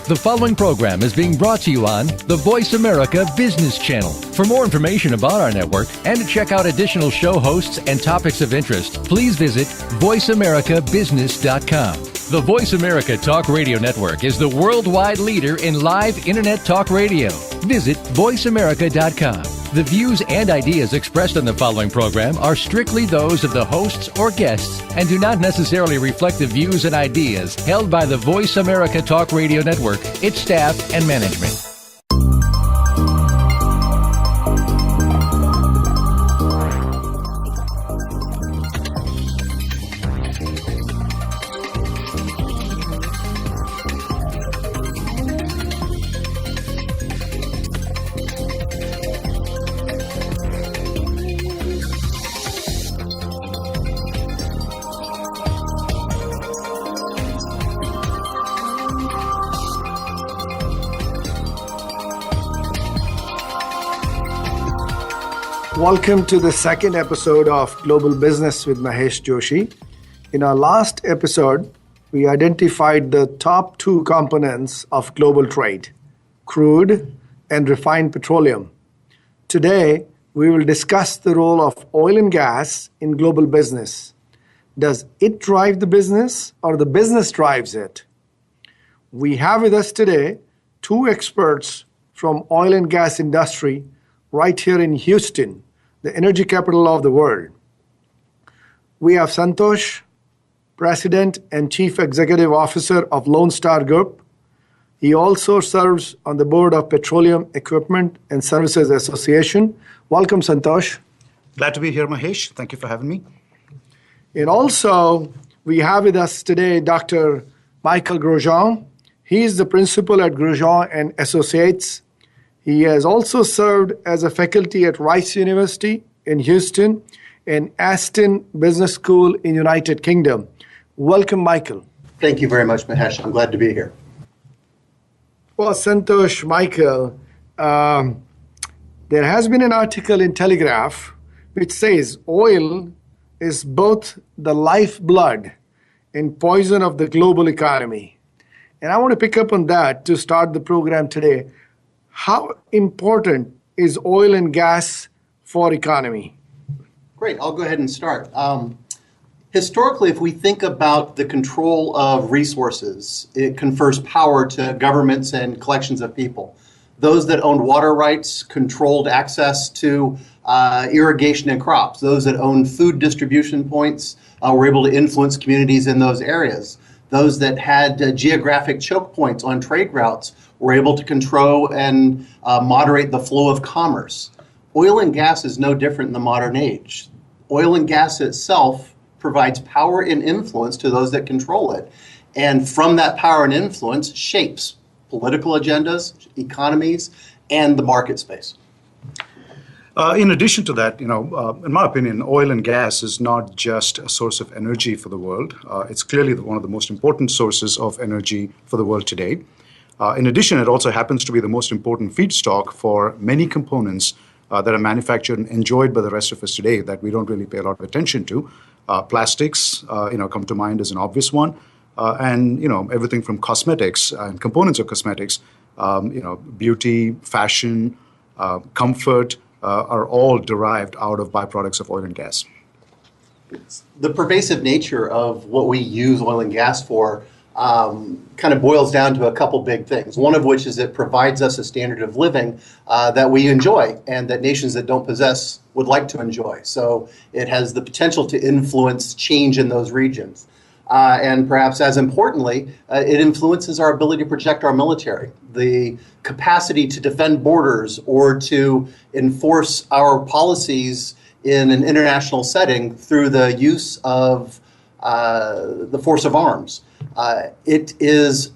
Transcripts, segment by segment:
The following program is being brought to you on the Voice America Business Channel. For more information about our network and to check out additional show hosts and topics of interest, please visit voiceamericabusiness.com. The Voice America Talk Radio Network is the worldwide leader in live Internet talk radio. Visit voiceamerica.com. The views and ideas expressed on the following program are strictly those of the hosts or guests and do not necessarily reflect the views and ideas held by the Voice America Talk Radio Network, its staff, and management. Welcome to the second episode of Global Business with Mahesh Joshi. In our last episode, we identified the top two components of global trade, crude and refined petroleum. Today, we will discuss the role of oil and gas in global business. Does it drive the business or the business drives it? We have with us today two experts from oil and gas industry right here in Houston, the energy capital of the world. We have Santosh, President and Chief Executive Officer of Lone Star Group. He also serves on the board of Petroleum Equipment and Services Association. Welcome, Santosh. Glad to be here, Mahesh. Thank you for having me. And also, we have with us today Dr. Michael Grojean. He is the principal at Grojean and Associates. He has also served as a faculty at Rice University in Houston and Aston Business School in United Kingdom. Welcome, Michael. Thank you very much, Mahesh. I'm glad to be here. Well, Santosh, Michael, there has been an article in Telegraph which says oil is both the lifeblood and poison of the global economy. And I want to pick up on that to start the program today. How important is oil and gas for economy? Great. I'll go ahead and start. Historically, if we think about the control of resources, it confers power to governments and collections of people. Those that owned water rights controlled access to irrigation and crops. Those that owned food distribution points were able to influence communities in those areas. Those that had geographic choke points on trade routes were able to control and moderate the flow of commerce. Oil and gas is no different in the modern age. Oil and gas itself provides power and influence to those that control it. And from that power and influence shapes political agendas, economies, and the market space. In addition to that, in my opinion, oil and gas is not just a source of energy for the world. It's clearly one of the most important sources of energy for the world today. In addition, it also happens to be the most important feedstock for many components that are manufactured and enjoyed by the rest of us today that we don't really pay a lot of attention to. Plastics, come to mind as an obvious one, and everything from cosmetics and components of cosmetics, beauty, fashion, comfort. Are all derived out of byproducts of oil and gas. The pervasive nature of what we use oil and gas for kind of boils down to a couple big things. One of which is it provides us a standard of living that we enjoy and that nations that don't possess would like to enjoy. So it has the potential to influence change in those regions. And perhaps as importantly, it influences our ability to protect our military, the capacity to defend borders or to enforce our policies in an international setting through the use of the force of arms. It is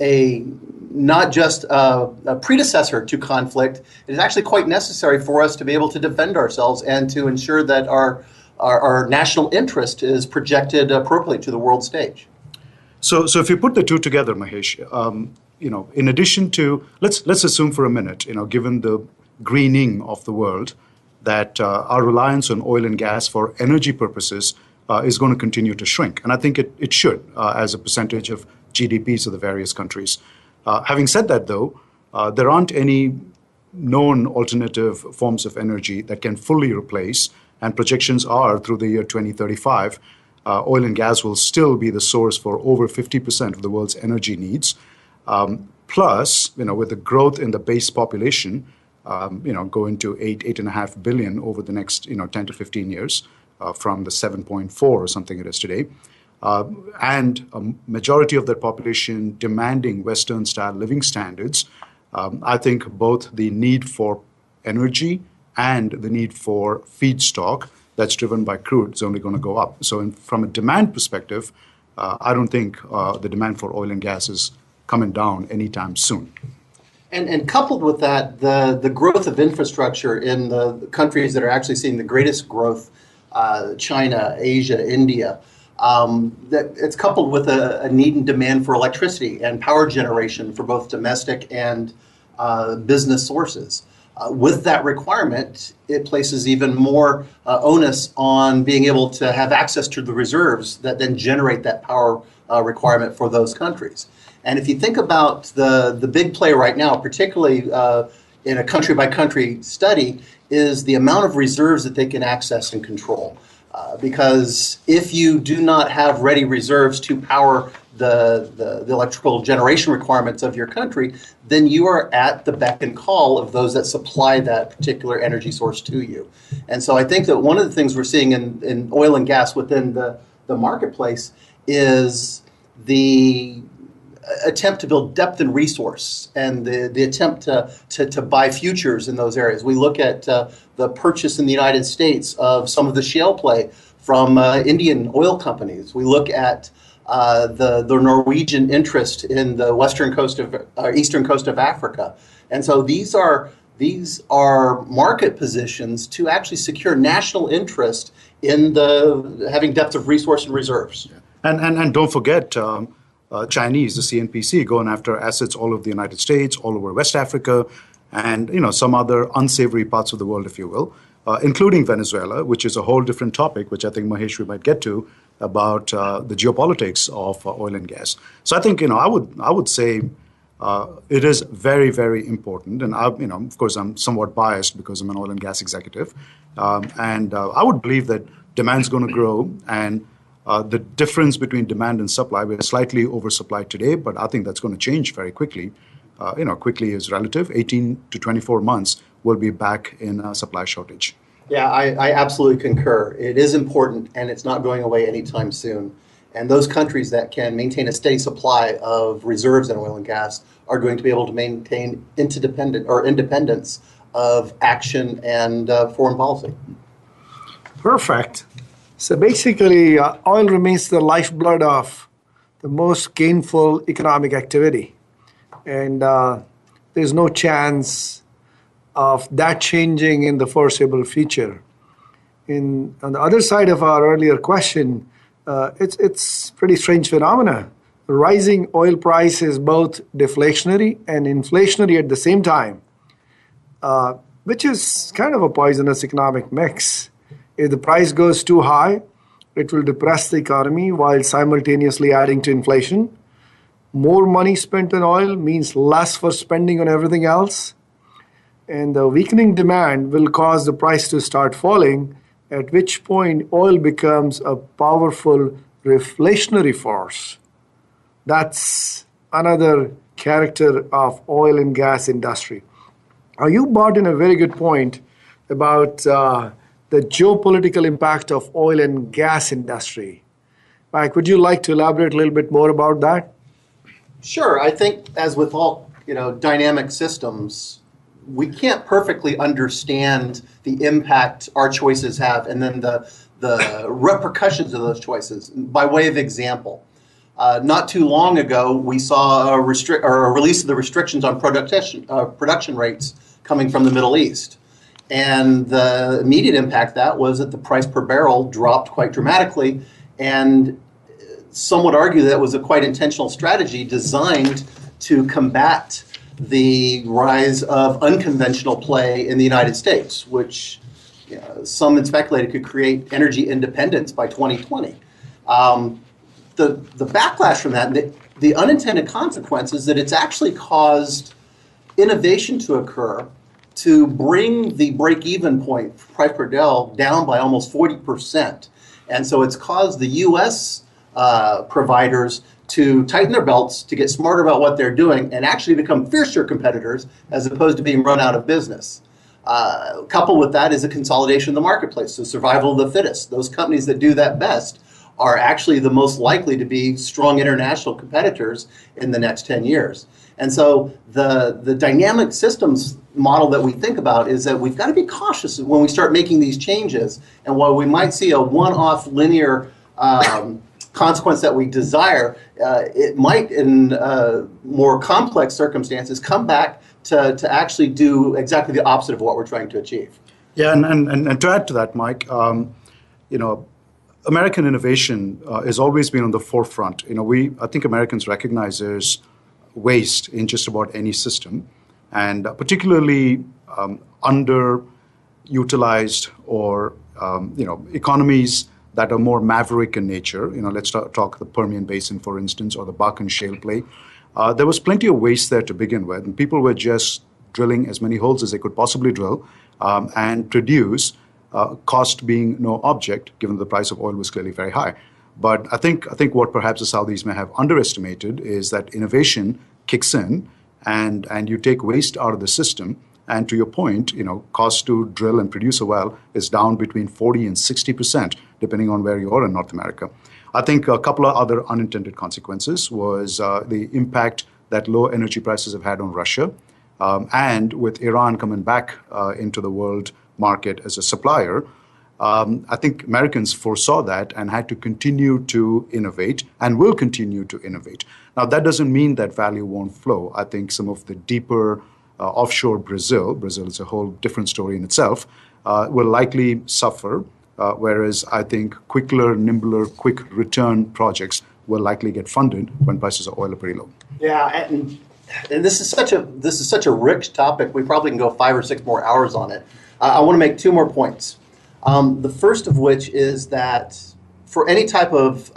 not just a predecessor to conflict. It is actually quite necessary for us to be able to defend ourselves and to ensure that our national interest is projected appropriately to the world stage. So if you put the two together, Mahesh, in addition to, let's assume for a minute, given the greening of the world, that our reliance on oil and gas for energy purposes is going to continue to shrink. And I think it should as a percentage of GDPs of the various countries. Having said that, though, there aren't any known alternative forms of energy that can fully replace, and projections are through the year 2035, oil and gas will still be the source for over 50% of the world's energy needs. Plus, with the growth in the base population, going to 8.5 billion over the next, 10 to 15 years, from the 7.4 or something it is today, and a majority of that population demanding Western-style living standards. I think both the need for energy and the need for feedstock that's driven by crude is only going to go up. So from a demand perspective, I don't think the demand for oil and gas is coming down anytime soon. And coupled with that, the growth of infrastructure in the countries that are actually seeing the greatest growth, China, Asia, India, that it's coupled with a need and demand for electricity and power generation for both domestic and business sources. With that requirement, it places even more onus on being able to have access to the reserves that then generate that power requirement for those countries. And if you think about the big play right now, particularly in a country-by-country study, is the amount of reserves that they can access and control. Because if you do not have ready reserves to power the electrical generation requirements of your country, then you are at the beck and call of those that supply that particular energy source to you. And so I think that one of the things we're seeing in oil and gas within the marketplace is the attempt to build depth and resource, and the attempt to buy futures in those areas. We look at the purchase in the United States of some of the shale play from Indian oil companies. We look at the Norwegian interest in the eastern coast of Africa. And so these are market positions to actually secure national interest in having depth of resource and reserves. And don't forget, Chinese, the CNPC, going after assets all over the United States, all over West Africa, and some other unsavory parts of the world, if you will, including Venezuela, which is a whole different topic, which I think, Mahesh, we might get to, about the geopolitics of oil and gas. So I think, I would say it is very, very important. And, of course, I'm somewhat biased because I'm an oil and gas executive. And I would believe that demand's going to grow, and the difference between demand and supply, we're slightly oversupplied today, but I think that's going to change very quickly. Quickly is relative. 18 to 24 months, we'll be back in a supply shortage. Yeah, I absolutely concur. It is important, and it's not going away anytime soon. And those countries that can maintain a steady supply of reserves in oil and gas are going to be able to maintain independence of action and foreign policy. Perfect. So basically, oil remains the lifeblood of the most gainful economic activity. And there's no chance of that changing in the foreseeable future. On the other side of our earlier question, it's pretty strange phenomena. The rising oil price is both deflationary and inflationary at the same time, which is kind of a poisonous economic mix. If the price goes too high, it will depress the economy while simultaneously adding to inflation. More money spent on oil means less for spending on everything else. And the weakening demand will cause the price to start falling, at which point oil becomes a powerful reflationary force. That's another character of oil and gas industry. Now, you brought in a very good point about the geopolitical impact of oil and gas industry. Mike, would you like to elaborate a little bit more about that? Sure. I think, as with all dynamic systems, we can't perfectly understand the impact our choices have, and then the repercussions of those choices. By way of example, not too long ago, we saw a release of the restrictions on production rates coming from the Middle East. And the immediate impact of that was that the price per barrel dropped quite dramatically, and some would argue that was a quite intentional strategy designed to combat the rise of unconventional play in the United States, which some had speculated could create energy independence by 2020. The backlash from that, the unintended consequence is that it's actually caused innovation to occur to bring the break-even point, price per barrel, down by almost 40%. And so it's caused the U.S. Providers to tighten their belts, to get smarter about what they're doing, and actually become fiercer competitors as opposed to being run out of business. Coupled with that is a consolidation of the marketplace, so survival of the fittest. Those companies that do that best are actually the most likely to be strong international competitors in the next 10 years. And so the dynamic systems model that we think about is that we've got to be cautious when we start making these changes. And while we might see a one-off linear consequence that we desire, it might, in more complex circumstances, come back to actually do exactly the opposite of what we're trying to achieve. Yeah, and to add to that, Mike, American innovation has always been on the forefront. I think Americans recognize there's waste in just about any system, and particularly underutilized or economies that are more maverick in nature. Let's talk the Permian Basin, for instance, or the Bakken shale play. There was plenty of waste there to begin with, and people were just drilling as many holes as they could possibly drill and produce, cost being no object, given the price of oil was clearly very high. But I think what perhaps the Saudis may have underestimated is that innovation kicks in and you take waste out of the system. And to your point, cost to drill and produce a well is down between 40 and 60%, depending on where you are in North America. I think a couple of other unintended consequences was the impact that low energy prices have had on Russia. And with Iran coming back into the world market as a supplier, I think Americans foresaw that and had to continue to innovate and will continue to innovate. Now, that doesn't mean that value won't flow. I think some of the deeper offshore Brazil is a whole different story in itself, will likely suffer, whereas I think quicker, nimbler, quick return projects will likely get funded when prices of oil are pretty low. Yeah, and this is such a rich topic. We probably can go 5 or 6 more hours on it. I want to make 2 more points. The first of which is that for any type of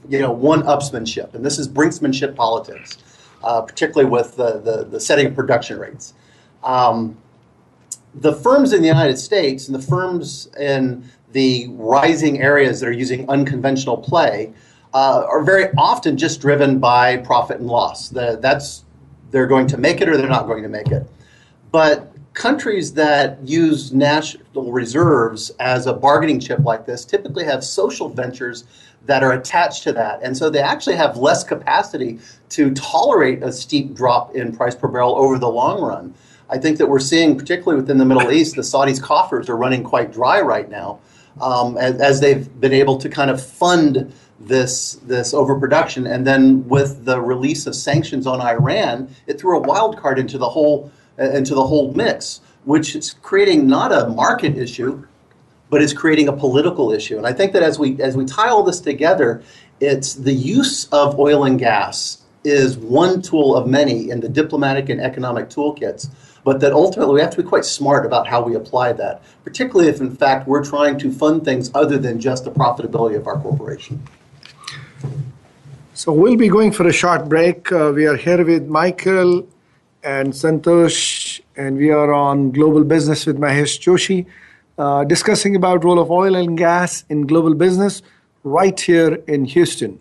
one-upsmanship, and this is brinksmanship politics, particularly with the setting of production rates. The firms in the United States and the firms in the rising areas that are using unconventional play are very often just driven by profit and loss. They're going to make it or they're not going to make it. But countries that use national reserves as a bargaining chip like this typically have social ventures that are attached to that. And so they actually have less capacity to tolerate a steep drop in price per barrel over the long run. I think that we're seeing, particularly within the Middle East, the Saudis' coffers are running quite dry right now as they've been able to kind of fund this overproduction. And then with the release of sanctions on Iran, it threw a wild card into the whole mix, which is creating not a market issue, but it's creating a political issue. And I think that as we tie all this together, it's the use of oil and gas is one tool of many in the diplomatic and economic toolkits, but that ultimately we have to be quite smart about how we apply that, particularly if in fact we're trying to fund things other than just the profitability of our corporation. So we'll be going for a short break. We are here with Michael and Santosh, and we are on Global Business with Mahesh Joshi, discussing about role of oil and gas in global business right here in Houston.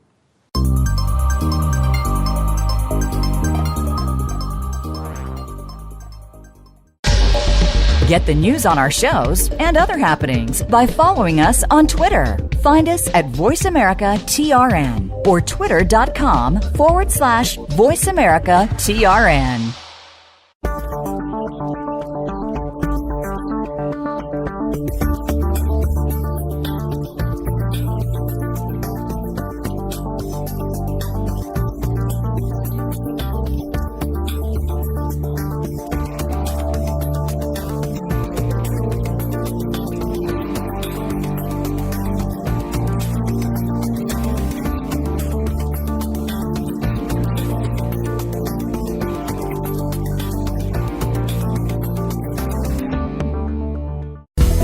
Get the news on our shows and other happenings by following us on Twitter. Find us at VoiceAmericaTRN or twitter.com/VoiceAmericaTRN.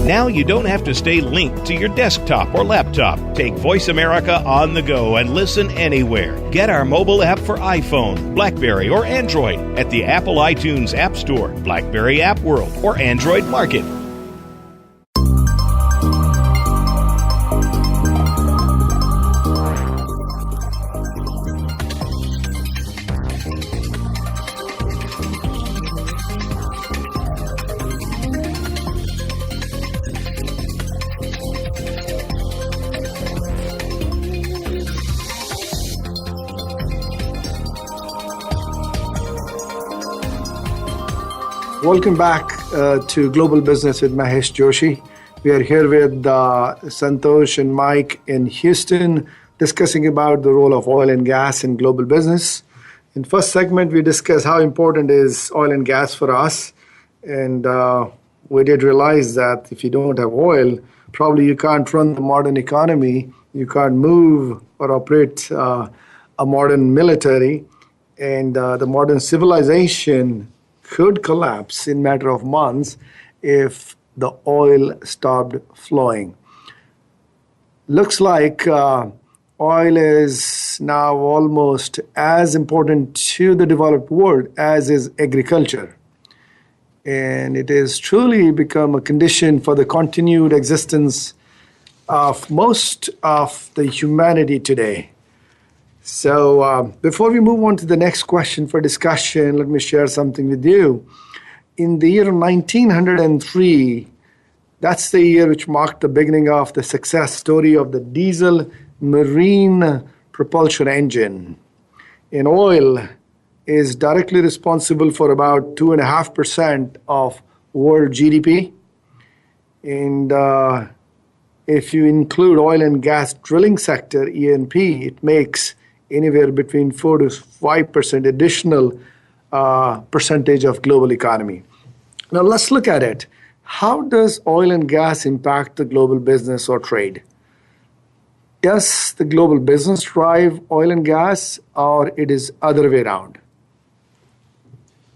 Now you don't have to stay linked to your desktop or laptop. Take Voice America on the go and listen anywhere. Get our mobile app for iPhone, BlackBerry, or Android at the Apple iTunes App Store, BlackBerry App World, or Android Market. Welcome back to Global Business with Mahesh Joshi. We are here with Santosh and Mike in Houston discussing about the role of oil and gas in global business. In first segment, we discussed how important is oil and gas for us. And we did realize that if you don't have oil, probably you can't run the modern economy. You can't move or operate a modern military. And the modern civilization could collapse in a matter of months if the oil stopped flowing. Looks like oil is now almost as important to the developed world as is agriculture. And it has truly become a condition for the continued existence of most of the humanity today. So before we move on to the next question for discussion, let me share something with you. In the year 1903, that's the year which marked the beginning of the success story of the diesel marine propulsion engine. And oil is directly responsible for about 2.5% of world GDP. And if you include oil and gas drilling sector, E&P, it makes anywhere between 4 to 5% additional percentage of global economy. Now let's look at it. How does oil and gas impact the global business or trade? Does the global business drive oil and gas, or it is other way around?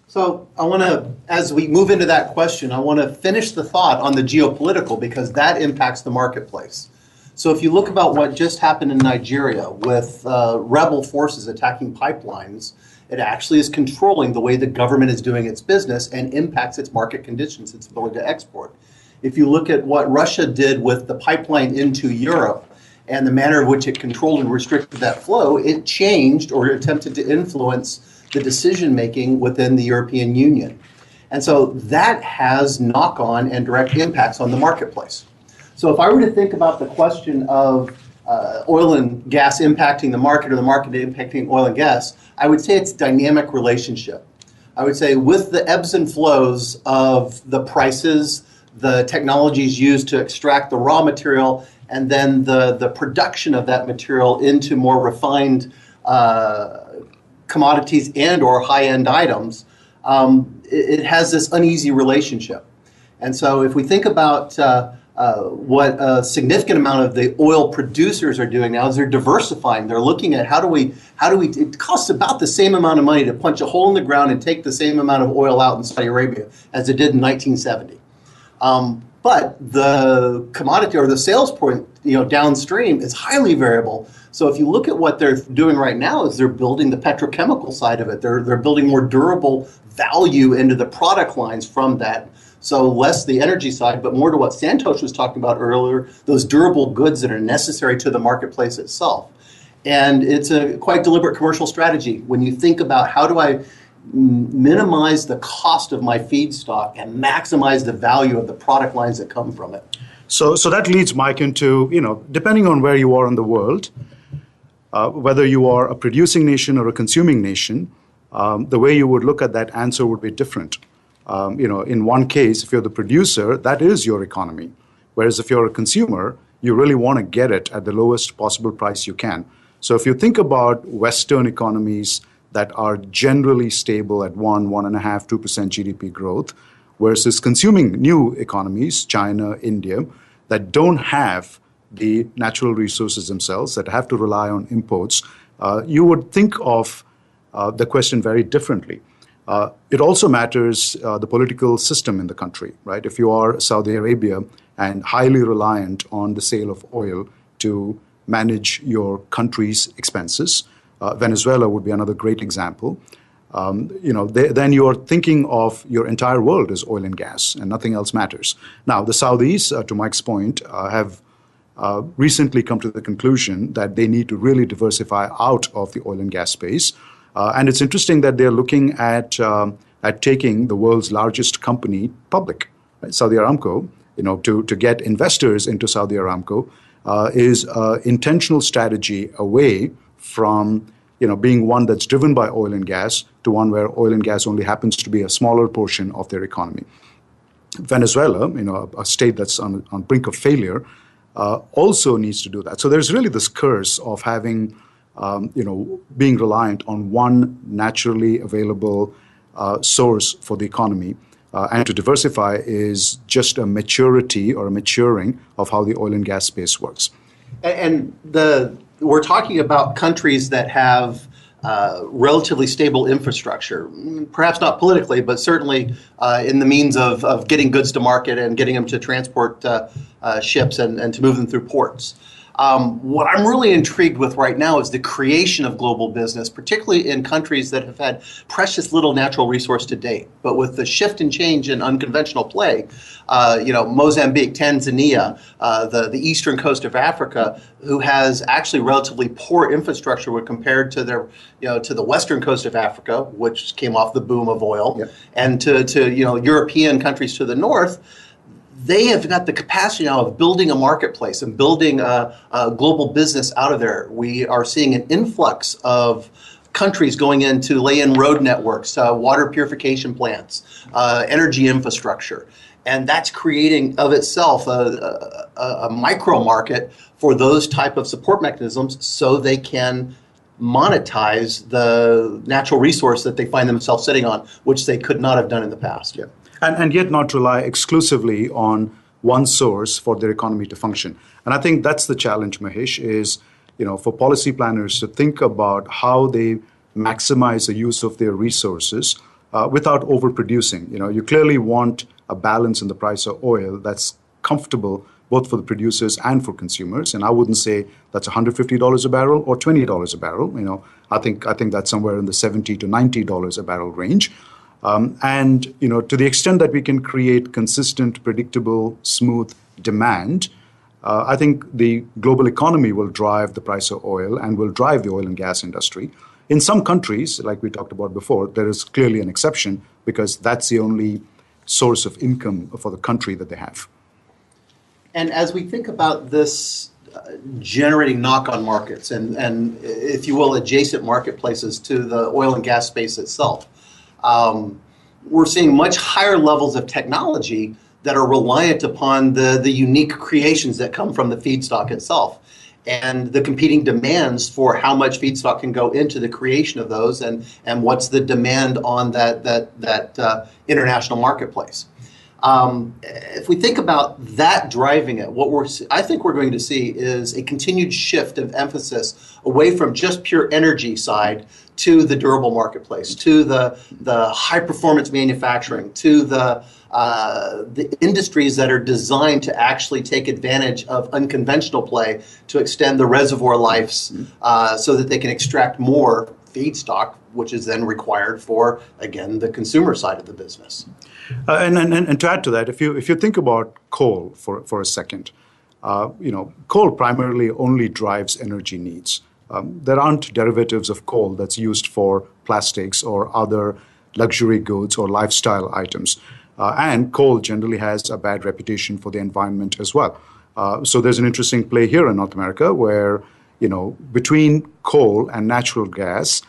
So I want to, as we move into that question, I want to finish the thought on the geopolitical because that impacts the marketplace. So if you look about what just happened in Nigeria with rebel forces attacking pipelines, it actually is controlling the way the government is doing its business and impacts its market conditions, its ability to export. If you look at what Russia did with the pipeline into Europe and the manner in which it controlled and restricted that flow, it changed or attempted to influence the decision-making within the European Union. And so that has knock-on and direct impacts on the marketplace. So if I were to think about the question of oil and gas impacting the market or the market impacting oil and gas, I would say it's a dynamic relationship. I would say with the ebbs and flows of the prices, the technologies used to extract the raw material, and then the production of that material into more refined commodities and or high-end items, it has this uneasy relationship. And so if we think about what a significant amount of the oil producers are doing now is they're diversifying. They're looking at how do we, it costs about the same amount of money to punch a hole in the ground and take the same amount of oil out in Saudi Arabia as it did in 1970. But the commodity or the sales point, downstream is highly variable. So if you look at what they're doing right now is they're building the petrochemical side of it. They're building more durable value into the product lines from that. So less the energy side, but more to what Santosh was talking about earlier, those durable goods that are necessary to the marketplace itself. And it's a quite deliberate commercial strategy when you think about how do I minimize the cost of my feedstock and maximize the value of the product lines that come from it. So that leads Mike into, depending on where you are in the world, whether you are a producing nation or a consuming nation, the way you would look at that answer would be different. In one case, if you're the producer, that is your economy. Whereas if you're a consumer, you really want to get it at the lowest possible price you can. So if you think about Western economies that are generally stable at 1.5%, 2% GDP growth, versus consuming new economies, China, India, that don't have the natural resources themselves, that have to rely on imports, you would think of the question very differently. It also matters the political system in the country, right? If you are Saudi Arabia and highly reliant on the sale of oil to manage your country's expenses. Venezuela would be another great example. Then you're thinking of your entire world as oil and gas, and nothing else matters. Now, the Saudis, to Mike's point, have recently come to the conclusion that they need to really diversify out of the oil and gas space. And it's interesting that they're looking at taking the world's largest company public, right? Saudi Aramco. To get investors into Saudi Aramco is an intentional strategy away from being one that's driven by oil and gas to one where oil and gas only happens to be a smaller portion of their economy. Venezuela, a state that's on brink of failure, also needs to do that. So there's really this curse of having, being reliant on one naturally available source for the economy. And to diversify is just a maturity or a maturing of how the oil and gas space works. And we're talking about countries that have relatively stable infrastructure, perhaps not politically, but certainly in the means of getting goods to market and getting them to transport ships and to move them through ports. What I'm really intrigued with right now is the creation of global business, particularly in countries that have had precious little natural resource to date. But with the shift and change in unconventional play, Mozambique, Tanzania, the eastern coast of Africa, who has actually relatively poor infrastructure when compared to their, to the western coast of Africa, which came off the boom of oil, yep. And to European countries to the north. They have got the capacity now of building a marketplace and building a global business out of there. We are seeing an influx of countries going in to lay in road networks, water purification plants, energy infrastructure. And that's creating of itself a micro market for those type of support mechanisms so they can monetize the natural resource that they find themselves sitting on, which they could not have done in the past. Yeah. And yet not rely exclusively on one source for their economy to function. And I think that's the challenge, Mahesh, is for policy planners to think about how they maximize the use of their resources without overproducing. You clearly want a balance in the price of oil that's comfortable both for the producers and for consumers. And I wouldn't say that's $150 a barrel or $20 a barrel. I think that's somewhere in the $70 to $90 a barrel range. And to the extent that we can create consistent, predictable, smooth demand, I think the global economy will drive the price of oil and will drive the oil and gas industry. In some countries, like we talked about before, there is clearly an exception because that's the only source of income for the country that they have. And as we think about this generating knock-on markets and, if you will, adjacent marketplaces to the oil and gas space itself, we're seeing much higher levels of technology that are reliant upon the unique creations that come from the feedstock itself and the competing demands for how much feedstock can go into the creation of those and what's the demand on that international marketplace. If we think about that driving it, I think we're going to see is a continued shift of emphasis away from just pure energy side to the durable marketplace, to the high performance manufacturing, to the industries that are designed to actually take advantage of unconventional play to extend the reservoir lives so that they can extract more feedstock, which is then required for, again, the consumer side of the business. And to add to that, if you think about coal for a second, coal primarily only drives energy needs. There aren't derivatives of coal that's used for plastics or other luxury goods or lifestyle items. And coal generally has a bad reputation for the environment as well. So there's an interesting play here in North America where, between coal and natural gas,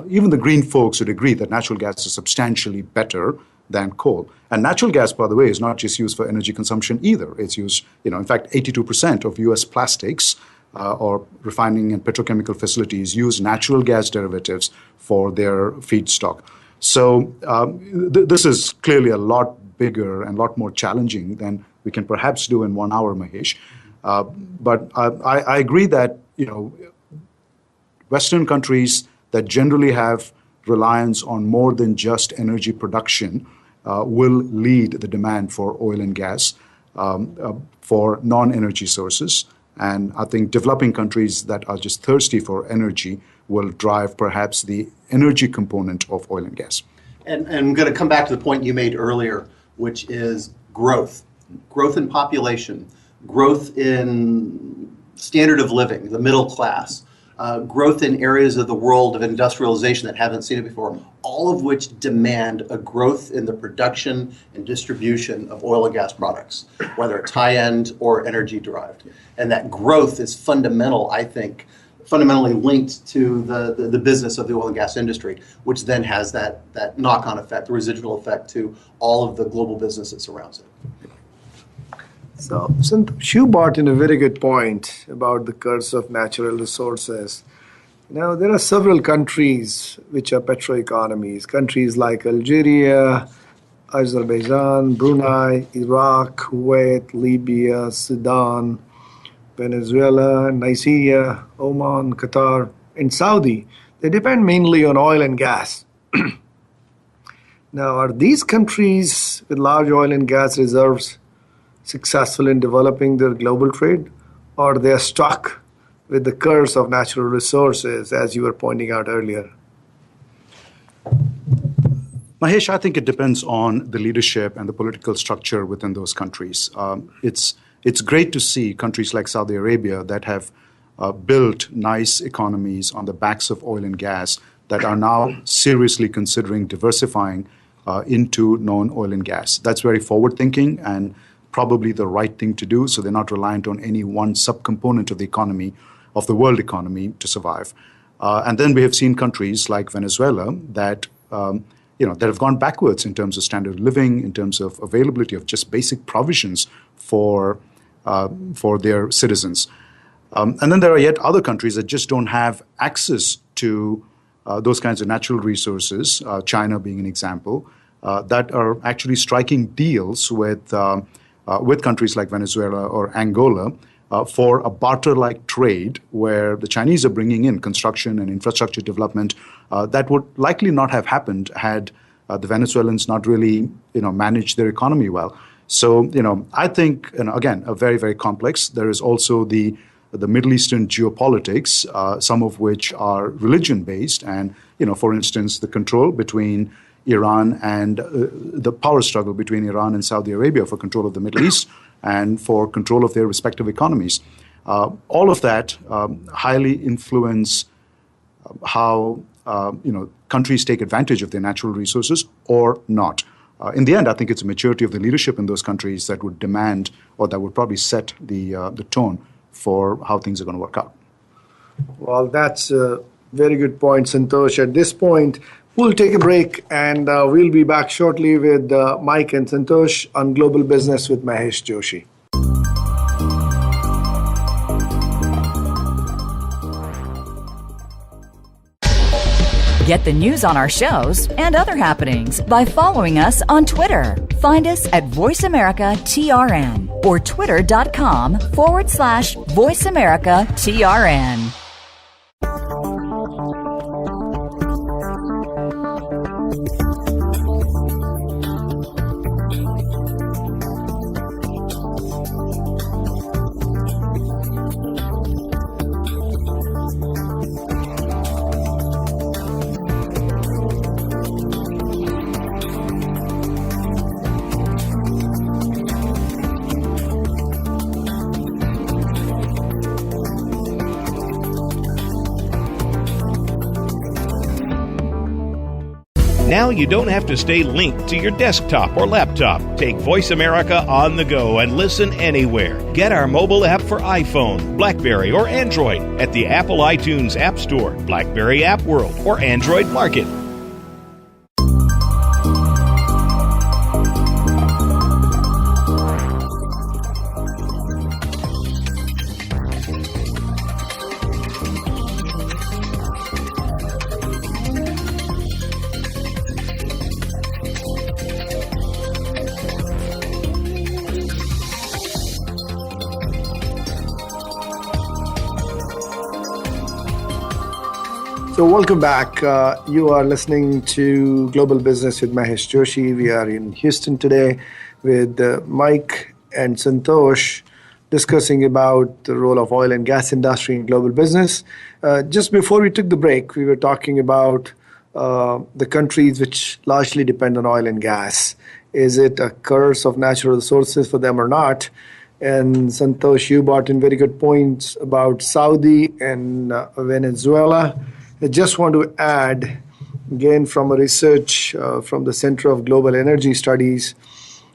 even the green folks would agree that natural gas is substantially better than coal. And natural gas, by the way, is not just used for energy consumption either. It's used, in fact, 82% of U.S. plastics or refining and petrochemical facilities use natural gas derivatives for their feedstock. So this is clearly a lot bigger and a lot more challenging than we can perhaps do in 1 hour, Mahesh. But I agree that, Western countries that generally have reliance on more than just energy production will lead the demand for oil and gas. for non-energy sources. And I think developing countries that are just thirsty for energy will drive perhaps the energy component of oil and gas. And I'm going to come back to the point you made earlier, which is growth. Growth in population, growth in standard of living, the middle class, growth in areas of the world of industrialization that haven't seen it before, all of which demand a growth in the production and distribution of oil and gas products, whether it's high-end or energy-derived. And that growth is fundamental, I think, fundamentally linked to the business of the oil and gas industry, which then has that knock-on effect, the residual effect to all of the global business that surrounds it. So, Santosh, you brought in a very good point about the curse of natural resources. Now, there are several countries which are petroeconomies, countries like Algeria, Azerbaijan, Brunei, Iraq, Kuwait, Libya, Sudan, Venezuela, Nigeria, Oman, Qatar, and Saudi. They depend mainly on oil and gas. Now, are these countries with large oil and gas reserves successful in developing their global trade, or they're stuck with the curse of natural resources, as you were pointing out earlier? Mahesh, I think it depends on the leadership and the political structure within those countries. It's great to see countries like Saudi Arabia that have built nice economies on the backs of oil and gas that are now seriously considering diversifying into non-oil and gas. That's very forward-thinking and probably the right thing to do, so they're not reliant on any one subcomponent of the economy, of the world economy, to survive. And then we have seen countries like Venezuela that that have gone backwards in terms of standard of living, in terms of availability of just basic provisions for their citizens. And then there are yet other countries that just don't have access to those kinds of natural resources, China being an example, that are actually striking deals with countries like Venezuela or Angola for a barter-like trade where the Chinese are bringing in construction and infrastructure development that would likely not have happened had the Venezuelans not really managed their economy well. So, I think, again, a very, very complex. There is also the Middle Eastern geopolitics, some of which are religion-based. And, for instance, the control between Iran and the power struggle between Iran and Saudi Arabia for control of the Middle East and for control of their respective economies. All of that highly influence how, countries take advantage of their natural resources or not. In the end, I think it's a maturity of the leadership in those countries that would demand, or that would probably set the tone for how things are going to work out. Well, that's a very good point, Santosh. At this point, we'll take a break, and we'll be back shortly with Mike and Santosh on Global Business with Mahesh Joshi. Get the news on our shows and other happenings by following us on Twitter. Find us at VoiceAmericaTRN or twitter.com/VoiceAmericaTRN. Now you don't have to stay linked to your desktop or laptop. Take Voice America on the go and listen anywhere. Get our mobile app for iPhone, BlackBerry, or Android at the Apple iTunes App Store, BlackBerry App World, or Android Market. So welcome back. You are listening to Global Business with Mahesh Joshi. We are in Houston today with Mike and Santosh discussing about the role of oil and gas industry in global business. Just before we took the break, we were talking about the countries which largely depend on oil and gas. Is it a curse of natural resources for them or not? And Santosh, you brought in very good points about Saudi and Venezuela. I just want to add, again, from a research from the Center of Global Energy Studies,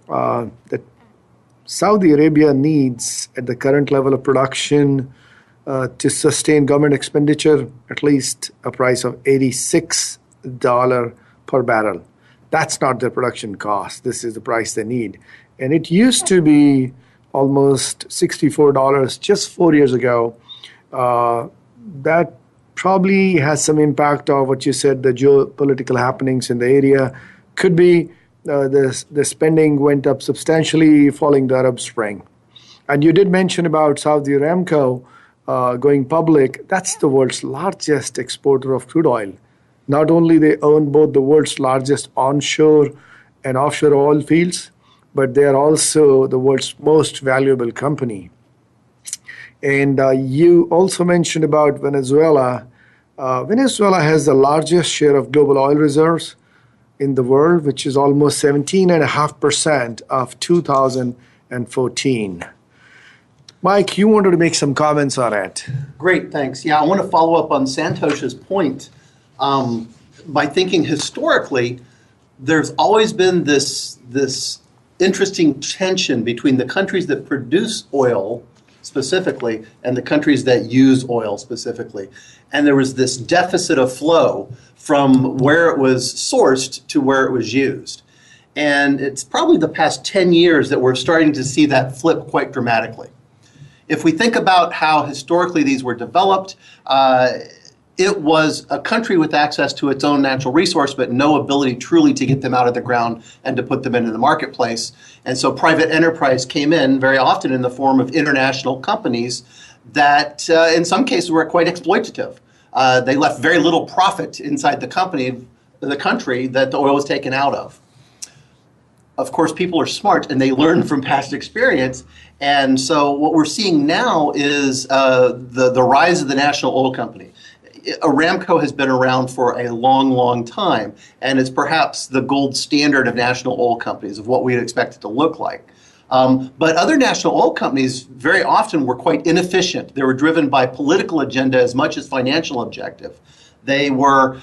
that Saudi Arabia needs, at the current level of production, to sustain government expenditure, at least a price of $86 per barrel. That's not their production cost. This is the price they need. And it used to be almost $64 just 4 years ago. That probably has some impact of what you said, the geopolitical happenings in the area. Could be the spending went up substantially following the Arab Spring. And you did mention about Saudi Aramco going public. That's the world's largest exporter of crude oil. Not only they own both the world's largest onshore and offshore oil fields, but they are also the world's most valuable company. And you also mentioned about Venezuela. Venezuela has the largest share of global oil reserves in the world, which is almost 17.5% of 2014. Mike, you wanted to make some comments on it. Great, thanks. Yeah, I want to follow up on Santosh's point by thinking historically, there's always been this interesting tension between the countries that produce oil specifically and the countries that use oil specifically. And there was this deficit of flow from where it was sourced to where it was used. And it's probably the past 10 years that we're starting to see that flip quite dramatically. If we think about how historically these were developed, it was a country with access to its own natural resource, but no ability truly to get them out of the ground and to put them into the marketplace. And so private enterprise came in very often in the form of international companies that in some cases were quite exploitative. They left very little profit inside the country that the oil was taken out of. Of course, people are smart and they learn from past experience. And so what we're seeing now is the rise of the national oil company. Aramco has been around for a long, long time, and it's perhaps the gold standard of national oil companies, of what we'd expect it to look like. But other national oil companies very often were quite inefficient. They were driven by political agenda as much as financial objective. They were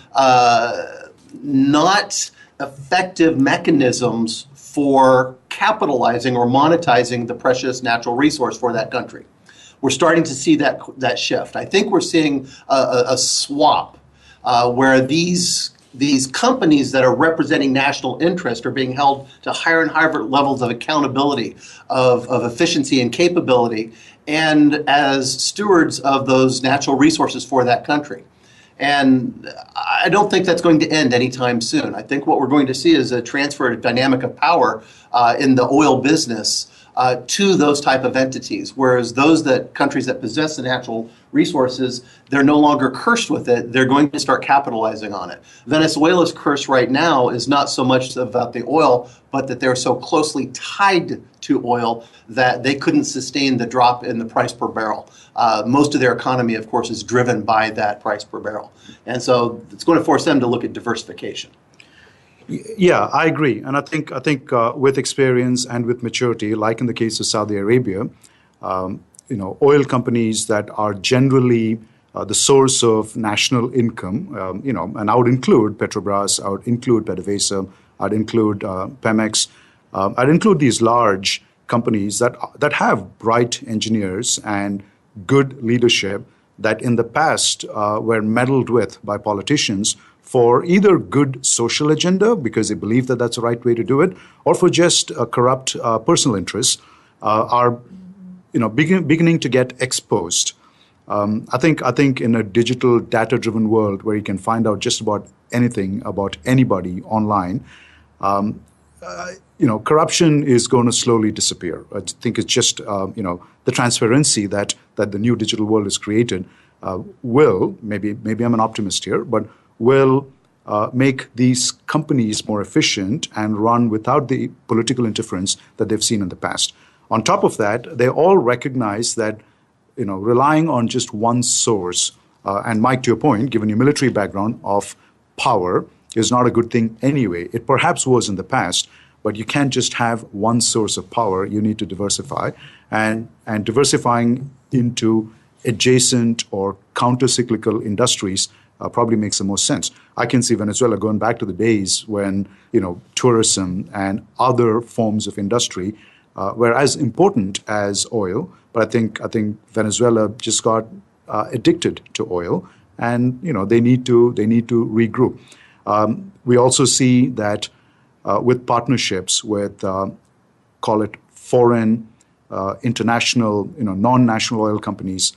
not effective mechanisms for capitalizing or monetizing the precious natural resource for that country. We're starting to see that shift. I think we're seeing a swap where these companies that are representing national interest are being held to higher and higher levels of accountability, of efficiency and capability, and as stewards of those natural resources for that country. And I don't think that's going to end anytime soon. I think what we're going to see is a transfer of dynamic of power in the oil business to those type of entities, whereas countries that possess the natural resources, they're no longer cursed with it. They're going to start capitalizing on it. Venezuela's curse right now is not so much about the oil, but that they're so closely tied to oil that they couldn't sustain the drop in the price per barrel. Most of their economy, of course, is driven by that price per barrel. And so it's going to force them to look at diversification. Yeah, I agree. And I think with experience and with maturity, like in the case of Saudi Arabia, oil companies that are generally the source of national income, and I would include Petrobras, I would include PDVSA, I'd include Pemex, I'd include these large companies that have bright engineers and good leadership that in the past were meddled with by politicians for either good social agenda, because they believe that that's the right way to do it, or for just corrupt personal interests, are beginning to get exposed. I think in a digital, data-driven world where you can find out just about anything about anybody online, corruption is going to slowly disappear. I think it's just the transparency that the new digital world has created will, maybe I'm an optimist here, but will make these companies more efficient and run without the political interference that they've seen in the past. On top of that, they all recognize that relying on just one source, and Mike, to your point, given your military background, of power is not a good thing anyway. It perhaps was in the past, but you can't just have one source of power. You need to diversify, and diversifying into adjacent or counter-cyclical industries probably makes the most sense. I can see Venezuela going back to the days when tourism and other forms of industry were as important as oil. But I think Venezuela just got addicted to oil, and they need to regroup. We also see that with partnerships with call it foreign, international, non-national oil companies,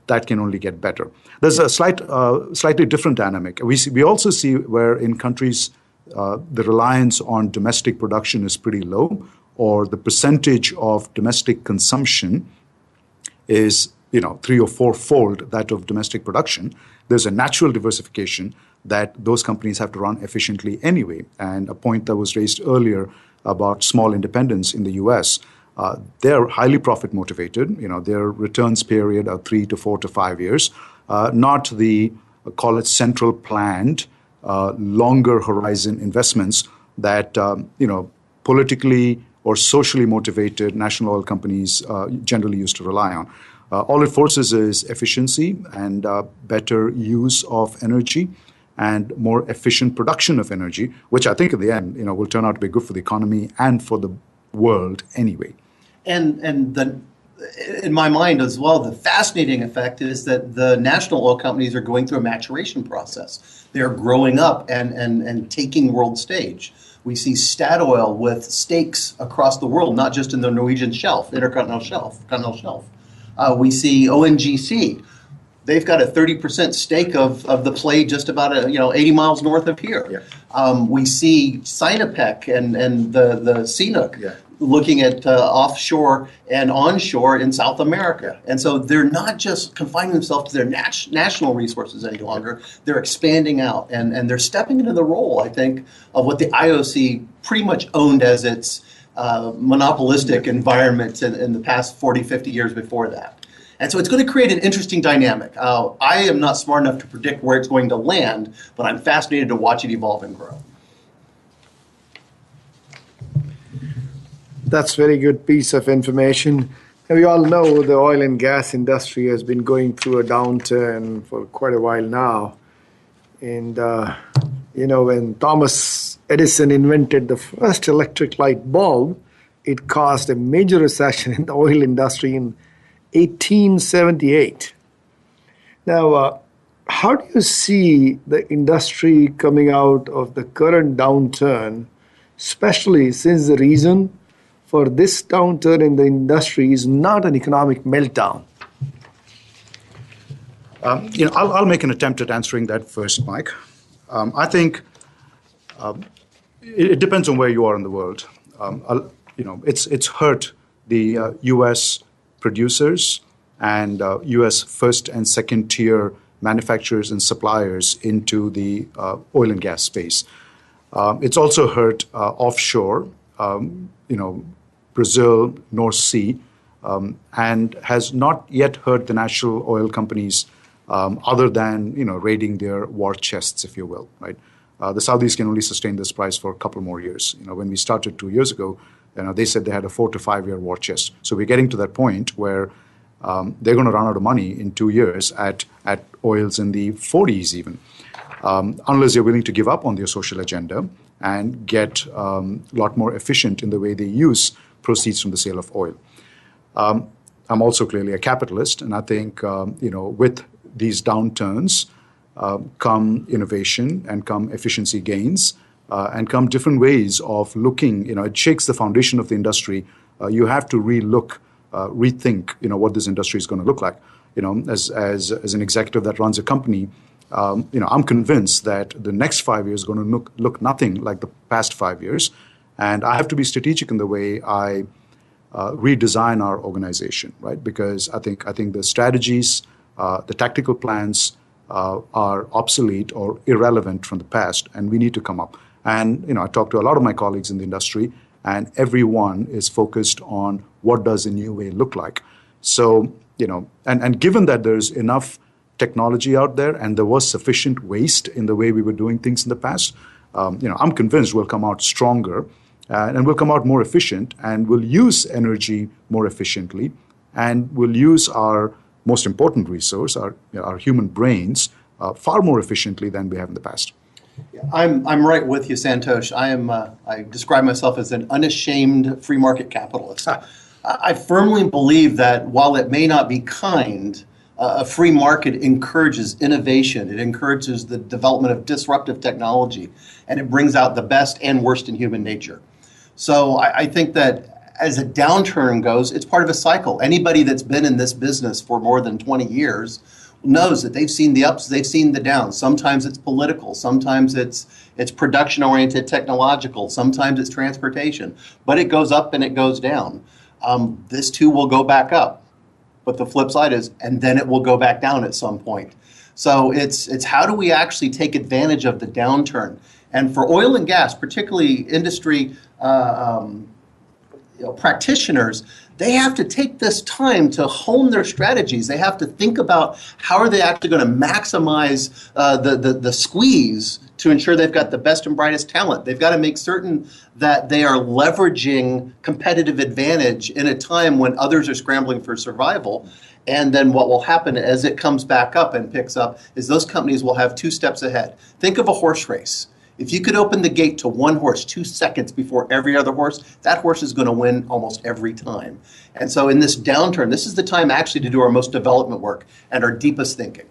that can only get better. There's a slightly different dynamic. We also see where in countries the reliance on domestic production is pretty low, or the percentage of domestic consumption is 3 or 4-fold that of domestic production. There's a natural diversification that those companies have to run efficiently anyway. And a point that was raised earlier about small independents in the U.S., they're highly profit motivated. Their returns period are 3 to 4 to 5 years, not the call it central planned, longer horizon investments that politically or socially motivated national oil companies generally used to rely on. All it forces is efficiency and better use of energy and more efficient production of energy, which I think in the end, will turn out to be good for the economy and for the world anyway. And in my mind as well, the fascinating effect is that the national oil companies are going through a maturation process. They're growing up and taking world stage. We see Statoil with stakes across the world, not just in the Norwegian shelf, intercontinental shelf. We see ONGC. They've got a 30% stake of the play just about 80 miles north of here. Yeah. We see Sinopec and the CNOOC looking at offshore and onshore in South America. And so they're not just confining themselves to their national resources any longer. They're expanding out, and they're stepping into the role, I think, of what the IOC pretty much owned as its monopolistic environment in the past 40, 50 years before that. And so it's going to create an interesting dynamic. I am not smart enough to predict where it's going to land, but I'm fascinated to watch it evolve and grow. That's a very good piece of information. And we all know the oil and gas industry has been going through a downturn for quite a while now. And, when Thomas Edison invented the first electric light bulb, it caused a major recession in the oil industry in 1878. Now, how do you see the industry coming out of the current downturn, especially since the reason for this downturn in the industry is not an economic meltdown? I'll make an attempt at answering that first, Mike. I think it depends on where you are in the world. It's hurt the U.S. producers and U.S. first and second tier manufacturers and suppliers into the oil and gas space. It's also hurt offshore, Brazil, North Sea, and has not yet hurt the national oil companies other than raiding their war chests, if you will. Right? The Saudis can only sustain this price for a couple more years. When we started 2 years ago, they said they had a 4 to 5 year war chest. So we're getting to that point where they're going to run out of money in 2 years at oils in the 40s even, unless they're willing to give up on their social agenda and get a lot more efficient in the way they use proceeds from the sale of oil. I'm also clearly a capitalist, and I think with these downturns come innovation and come efficiency gains and come different ways of looking. It shakes the foundation of the industry. You have to rethink, what this industry is going to look like. As an executive that runs a company, I'm convinced that the next 5 years is going to look nothing like the past 5 years, and I have to be strategic in the way I redesign our organization, right? Because I think the strategies, the tactical plans are obsolete or irrelevant from the past, and we need to come up. And I talk to a lot of my colleagues in the industry, and everyone is focused on what does a new way look like? So, and given that there's enough technology out there and there was sufficient waste in the way we were doing things in the past, I'm convinced we'll come out stronger and we'll come out more efficient, and we'll use energy more efficiently, and we'll use our most important resource, our human brains, far more efficiently than we have in the past. I'm right with you, Santosh. I describe myself as an unashamed free market capitalist. I firmly believe that while it may not be kind, a free market encourages innovation. It encourages the development of disruptive technology, and it brings out the best and worst in human nature. So I think that as a downturn goes, it's part of a cycle. Anybody that's been in this business for more than 20 years knows that they've seen the ups, they've seen the downs. Sometimes it's political, sometimes it's production-oriented technological, sometimes it's transportation. But it goes up and it goes down. This too will go back up. But the flip side is, and then it will go back down at some point. So it's how do we actually take advantage of the downturn? And for oil and gas, particularly industry practitioners, they have to take this time to hone their strategies. They have to think about how are they actually going to maximize the squeeze to ensure they've got the best and brightest talent. They've got to make certain that they are leveraging competitive advantage in a time when others are scrambling for survival. And then what will happen as it comes back up and picks up is those companies will have 2 steps ahead. Think of a horse race. If you could open the gate to one horse 2 seconds before every other horse, that horse is going to win almost every time. And so in this downturn, this is the time actually to do our most development work and our deepest thinking.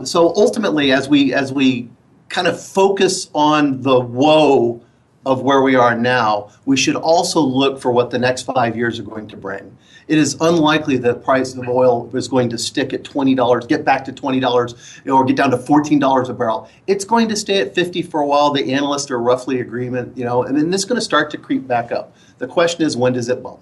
So ultimately, as we kind of focus on the woe of where we are now, we should also look for what the next 5 years are going to bring. It is unlikely that the price of oil is going to stick at $20, get back to $20, or get down to $14 a barrel. It's going to stay at 50 for a while. The analysts are roughly agreement, and then this is going to start to creep back up. The question is, when does it bump?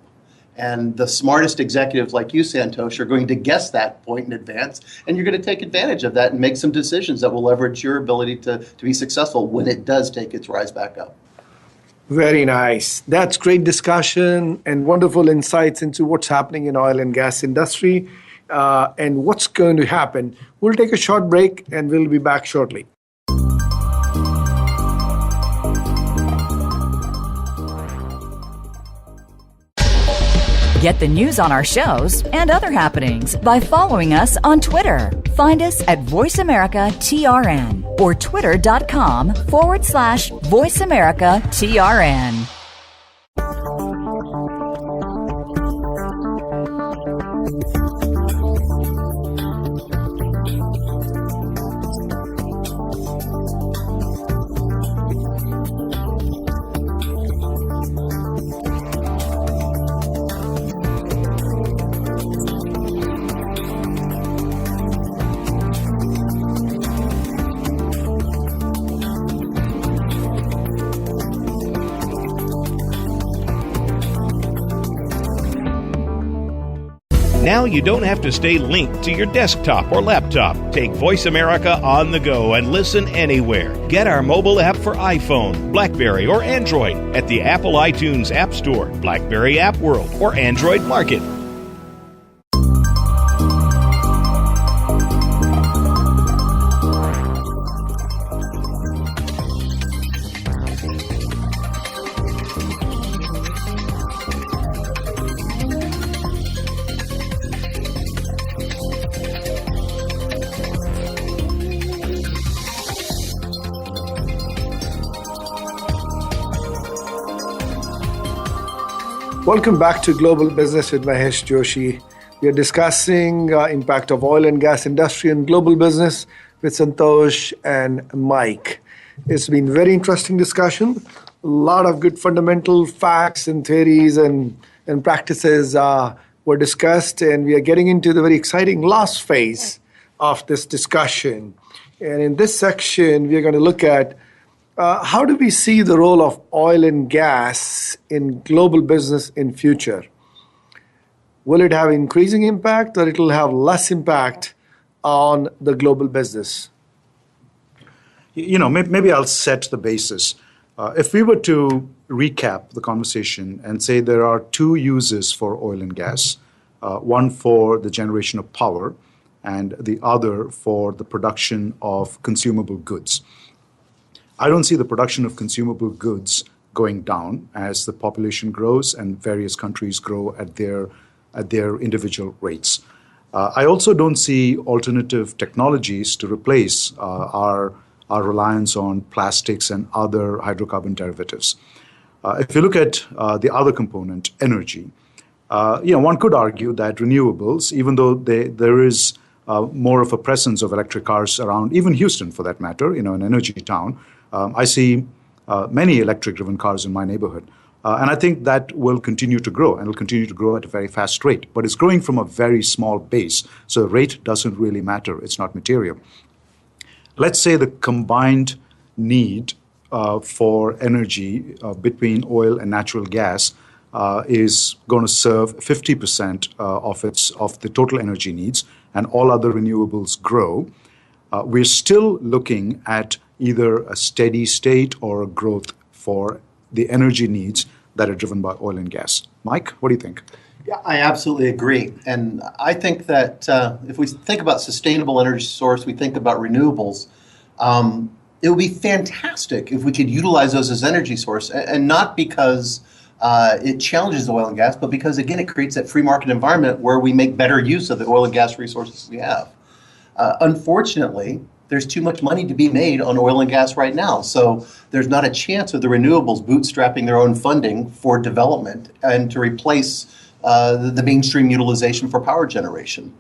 And the smartest executives like you, Santosh, are going to guess that point in advance, and you're going to take advantage of that and make some decisions that will leverage your ability to be successful when it does take its rise back up. Very nice. That's great discussion and wonderful insights into what's happening in oil and gas industry and what's going to happen. We'll take a short break and we'll be back shortly. Get the news on our shows and other happenings by following us on Twitter. Find us at VoiceAmericaTRN or twitter.com/VoiceAmericaTRN. Now you don't have to stay linked to your desktop or laptop. Take Voice America on the go and listen anywhere. Get our mobile app for iPhone, BlackBerry, or Android at the Apple iTunes App Store, BlackBerry App World, or Android Market. Welcome back to Global Business with Mahesh Joshi. We are discussing impact of oil and gas industry and global business with Santosh and Mike. It's been very interesting discussion. A lot of good fundamental facts and theories and practices were discussed, and we are getting into the very exciting last phase of this discussion. And in this section, we are going to look at how do we see the role of oil and gas in global business in future? Will it have increasing impact or it will have less impact on the global business? Maybe I'll set the basis. If we were to recap the conversation and say there are two uses for oil and gas, one for the generation of power and the other for the production of consumable goods. I don't see the production of consumable goods going down as the population grows and various countries grow at their individual rates. I also don't see alternative technologies to replace our reliance on plastics and other hydrocarbon derivatives. If you look at the other component, energy, one could argue that renewables, even though there is more of a presence of electric cars around, even Houston for that matter, an energy town, I see many electric-driven cars in my neighborhood. And I think that will continue to grow, and will continue to grow at a very fast rate. But it's growing from a very small base, so the rate doesn't really matter. It's not material. Let's say the combined need for energy between oil and natural gas is going to serve 50% of the total energy needs, and all other renewables grow. We're still looking at either a steady state or a growth for the energy needs that are driven by oil and gas. Mike, what do you think? Yeah, I absolutely agree. And I think that if we think about sustainable energy source, we think about renewables, it would be fantastic if we could utilize those as energy source, and not because it challenges oil and gas, but because, again, it creates that free market environment where we make better use of the oil and gas resources we have. Unfortunately, there's too much money to be made on oil and gas right now. So there's not a chance of the renewables bootstrapping their own funding for development and to replace the mainstream utilization for power generation.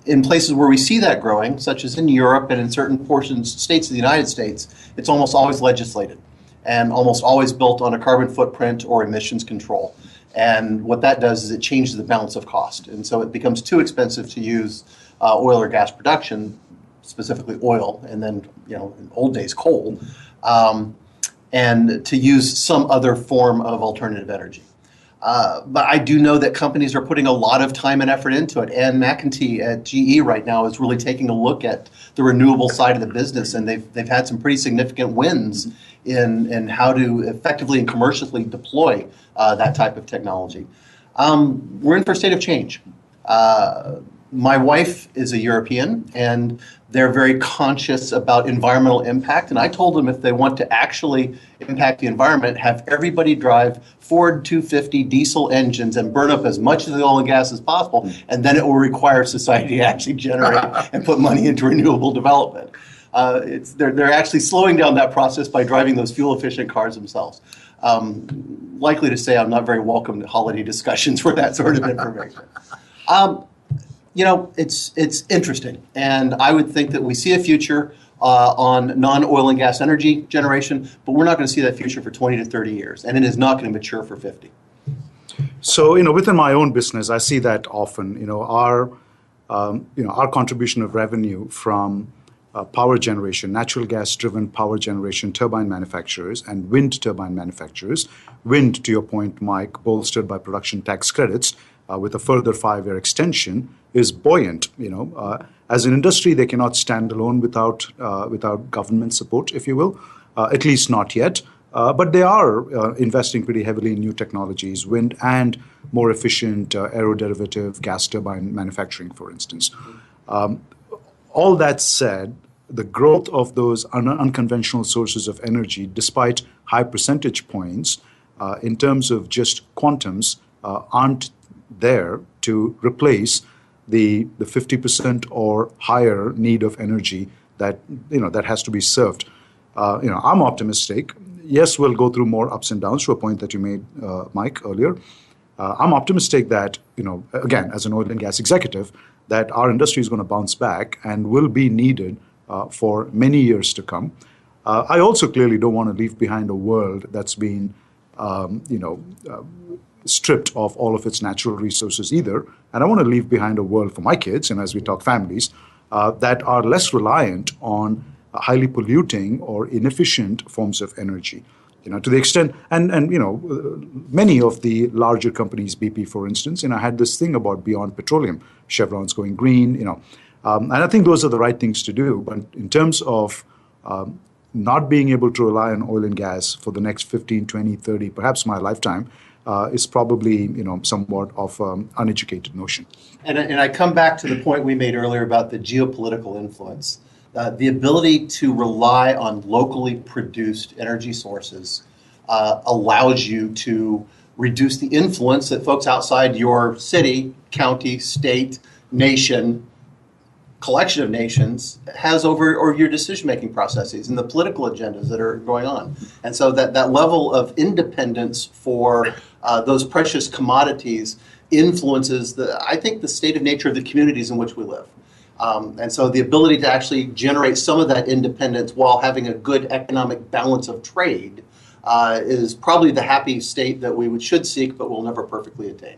In places where we see that growing, such as in Europe and in certain states of the United States, it's almost always legislated and almost always built on a carbon footprint or emissions control. And what that does is it changes the balance of cost. And so it becomes too expensive to use oil or gas production, specifically oil, and then, in old days, coal, and to use some other form of alternative energy. But I do know that companies are putting a lot of time and effort into it. Ann McEntee at GE right now is really taking a look at the renewable side of the business, and they've had some pretty significant wins in how to effectively and commercially deploy that type of technology. We're in for a state of change. My wife is a European, and they're very conscious about environmental impact. And I told them if they want to actually impact the environment, have everybody drive Ford 250 diesel engines and burn up as much of the oil and gas as possible, and then it will require society to actually generate and put money into renewable development. They're actually slowing down that process by driving those fuel-efficient cars themselves. Likely to say I'm not very welcome to holiday discussions for that sort of information. It's interesting, and I would think that we see a future on non-oil and gas energy generation, but we're not going to see that future for 20 to 30 years, and it is not going to mature for 50. So, within my own business, I see that often. Our contribution of revenue from power generation, natural gas-driven power generation turbine manufacturers and wind turbine manufacturers, wind, to your point, Mike, bolstered by production tax credits, with a further 5-year extension, is buoyant. As an industry, they cannot stand alone without government support, if you will, at least not yet. But they are investing pretty heavily in new technologies, wind and more efficient aeroderivative gas turbine manufacturing, for instance. All that said, the growth of those unconventional sources of energy, despite high percentage points, in terms of just quantums, aren't there to replace the 50% or higher need of energy that has to be served. I'm optimistic. Yes, we'll go through more ups and downs, to a point that you made, Mike, earlier. I'm optimistic that, again, as an oil and gas executive, that our industry is going to bounce back and will be needed for many years to come. I also clearly don't want to leave behind a world that's been, stripped of all of its natural resources either. And I want to leave behind a world for my kids, and as we talk families, that are less reliant on highly polluting or inefficient forms of energy. To the extent, and many of the larger companies, BP, for instance, had this thing about beyond petroleum, Chevron's going green, and I think those are the right things to do. But in terms of not being able to rely on oil and gas for the next 15, 20, 30, perhaps my lifetime, is probably, somewhat of an uneducated notion. And I come back to the point we made earlier about the geopolitical influence. The ability to rely on locally produced energy sources allows you to reduce the influence that folks outside your city, county, state, nation, collection of nations has over or your decision-making processes and the political agendas that are going on. And so that level of independence for those precious commodities influences, I think, the state of nature of the communities in which we live. And so the ability to actually generate some of that independence while having a good economic balance of trade is probably the happy state that we should seek, but will never perfectly attain.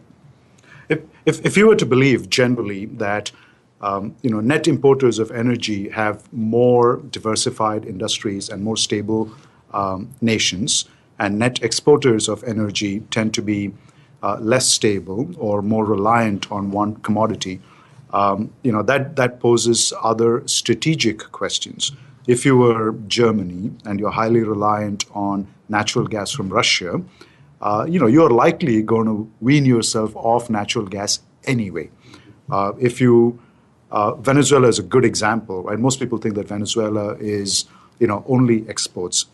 If you were to believe generally that net importers of energy have more diversified industries and more stable nations, and net exporters of energy tend to be less stable or more reliant on one commodity, that poses other strategic questions. If you were Germany and you're highly reliant on natural gas from Russia, you're likely going to wean yourself off natural gas anyway. Venezuela is a good example, right? Most people think that Venezuela is, only exports.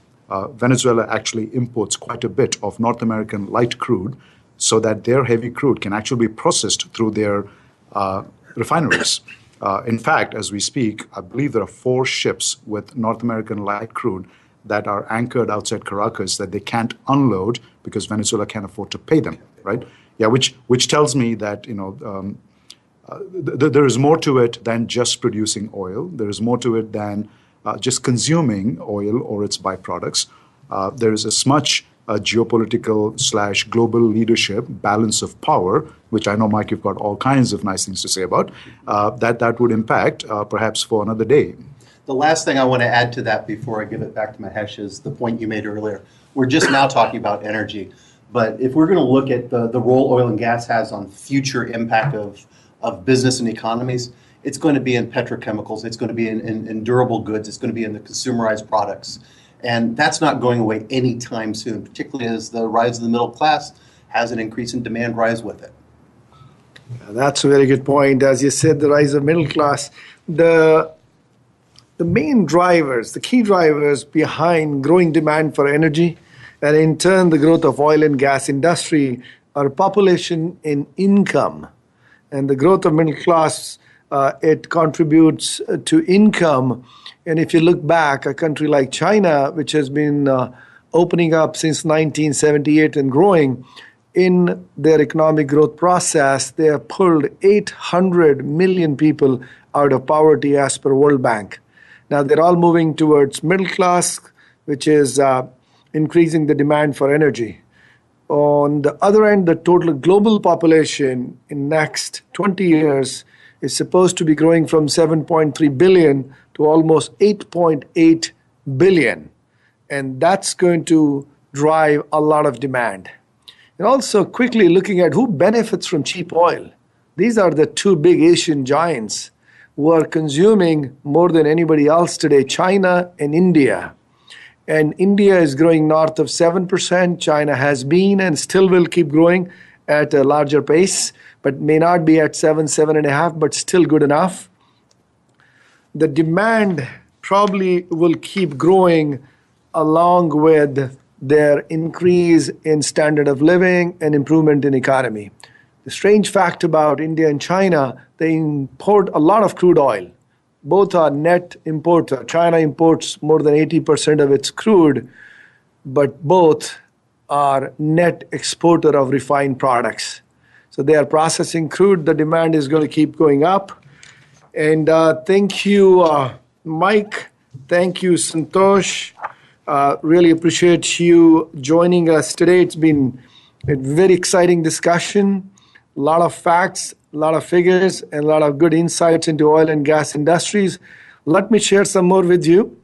Venezuela actually imports quite a bit of North American light crude so that their heavy crude can actually be processed through their refineries. In fact, as we speak, I believe there are 4 ships with North American light crude that are anchored outside Caracas that they can't unload because Venezuela can't afford to pay them, right? Yeah, which tells me that, there is more to it than just producing oil. There is more to it than just consuming oil or its byproducts. There is as much geopolitical/global leadership, balance of power, which I know, Mike, you've got all kinds of nice things to say about, that would impact perhaps for another day. The last thing I want to add to that before I give it back to Mahesh is the point you made earlier. We're just now talking about energy, but if we're going to look at the role oil and gas has on future impact of business and economies, it's going to be in petrochemicals, it's going to be in durable goods, it's going to be in the consumerized products. And that's not going away anytime soon, particularly as the rise of the middle class has an increase in demand rise with it. That's a very good point. As you said, the rise of middle class, the main drivers, the key drivers behind growing demand for energy, and in turn the growth of oil and gas industry, are population and income. And the growth of middle class, it contributes to income. And if you look back, a country like China, which has been opening up since 1978 and growing, in their economic growth process, they have pulled 800 million people out of poverty as per World Bank. Now they're all moving towards middle class, which is increasing the demand for energy. On the other end, the total global population in next 20 years is supposed to be growing from 7.3 billion to almost 8.8 billion. And that's going to drive a lot of demand. And also quickly looking at who benefits from cheap oil. These are the 2 big Asian giants who are consuming more than anybody else today, China and India. And India is growing north of 7%. China has been and still will keep growing at a larger pace, but may not be at 7.5, but still good enough. The demand probably will keep growing along with their increase in standard of living and improvement in economy. The strange fact about India and China, they import a lot of crude oil. Both are net importer. China imports more than 80% of its crude, but both are net exporter of refined products. So they are processing crude. The demand is going to keep going up. And thank you, Mike. Thank you, Santosh. Really appreciate you joining us today. It's been a very exciting discussion. A lot of facts, a lot of figures, and a lot of good insights into oil and gas industries. Let me share some more with you.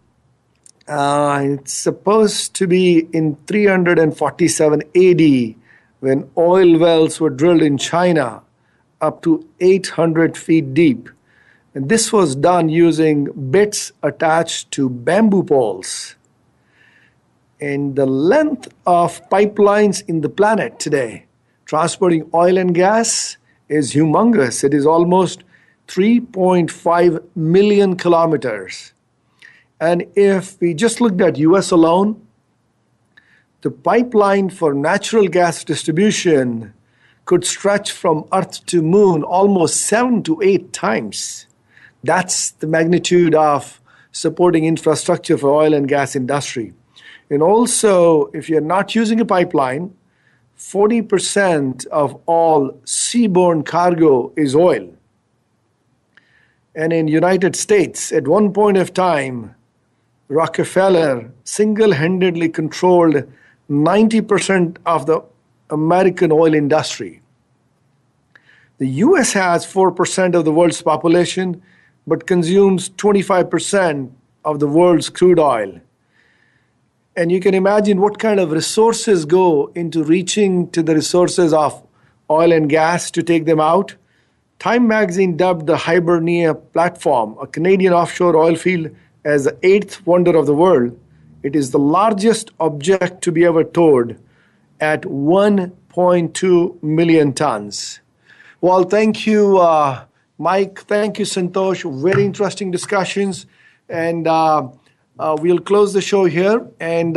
It's supposed to be in 347 AD when oil wells were drilled in China up to 800 feet deep. And this was done using bits attached to bamboo poles. And the length of pipelines in the planet today, transporting oil and gas, is humongous. It is almost 3.5 million kilometers. And if we just looked at US alone, the pipeline for natural gas distribution could stretch from Earth to Moon almost 7 to 8 times. That's the magnitude of supporting infrastructure for oil and gas industry. And also, if you're not using a pipeline, 40% of all seaborne cargo is oil. And in United States, at one point of time, Rockefeller single-handedly controlled 90% of the American oil industry. The US has 4% of the world's population, but consumes 25% of the world's crude oil. And you can imagine what kind of resources go into reaching to the resources of oil and gas to take them out. Time magazine dubbed the Hibernia platform, a Canadian offshore oil field, as the 8th wonder of the world. It is the largest object to be ever towed at 1.2 million tons. Well, thank you, Mike. Thank you, Santosh. Very interesting discussions. And we'll close the show here. And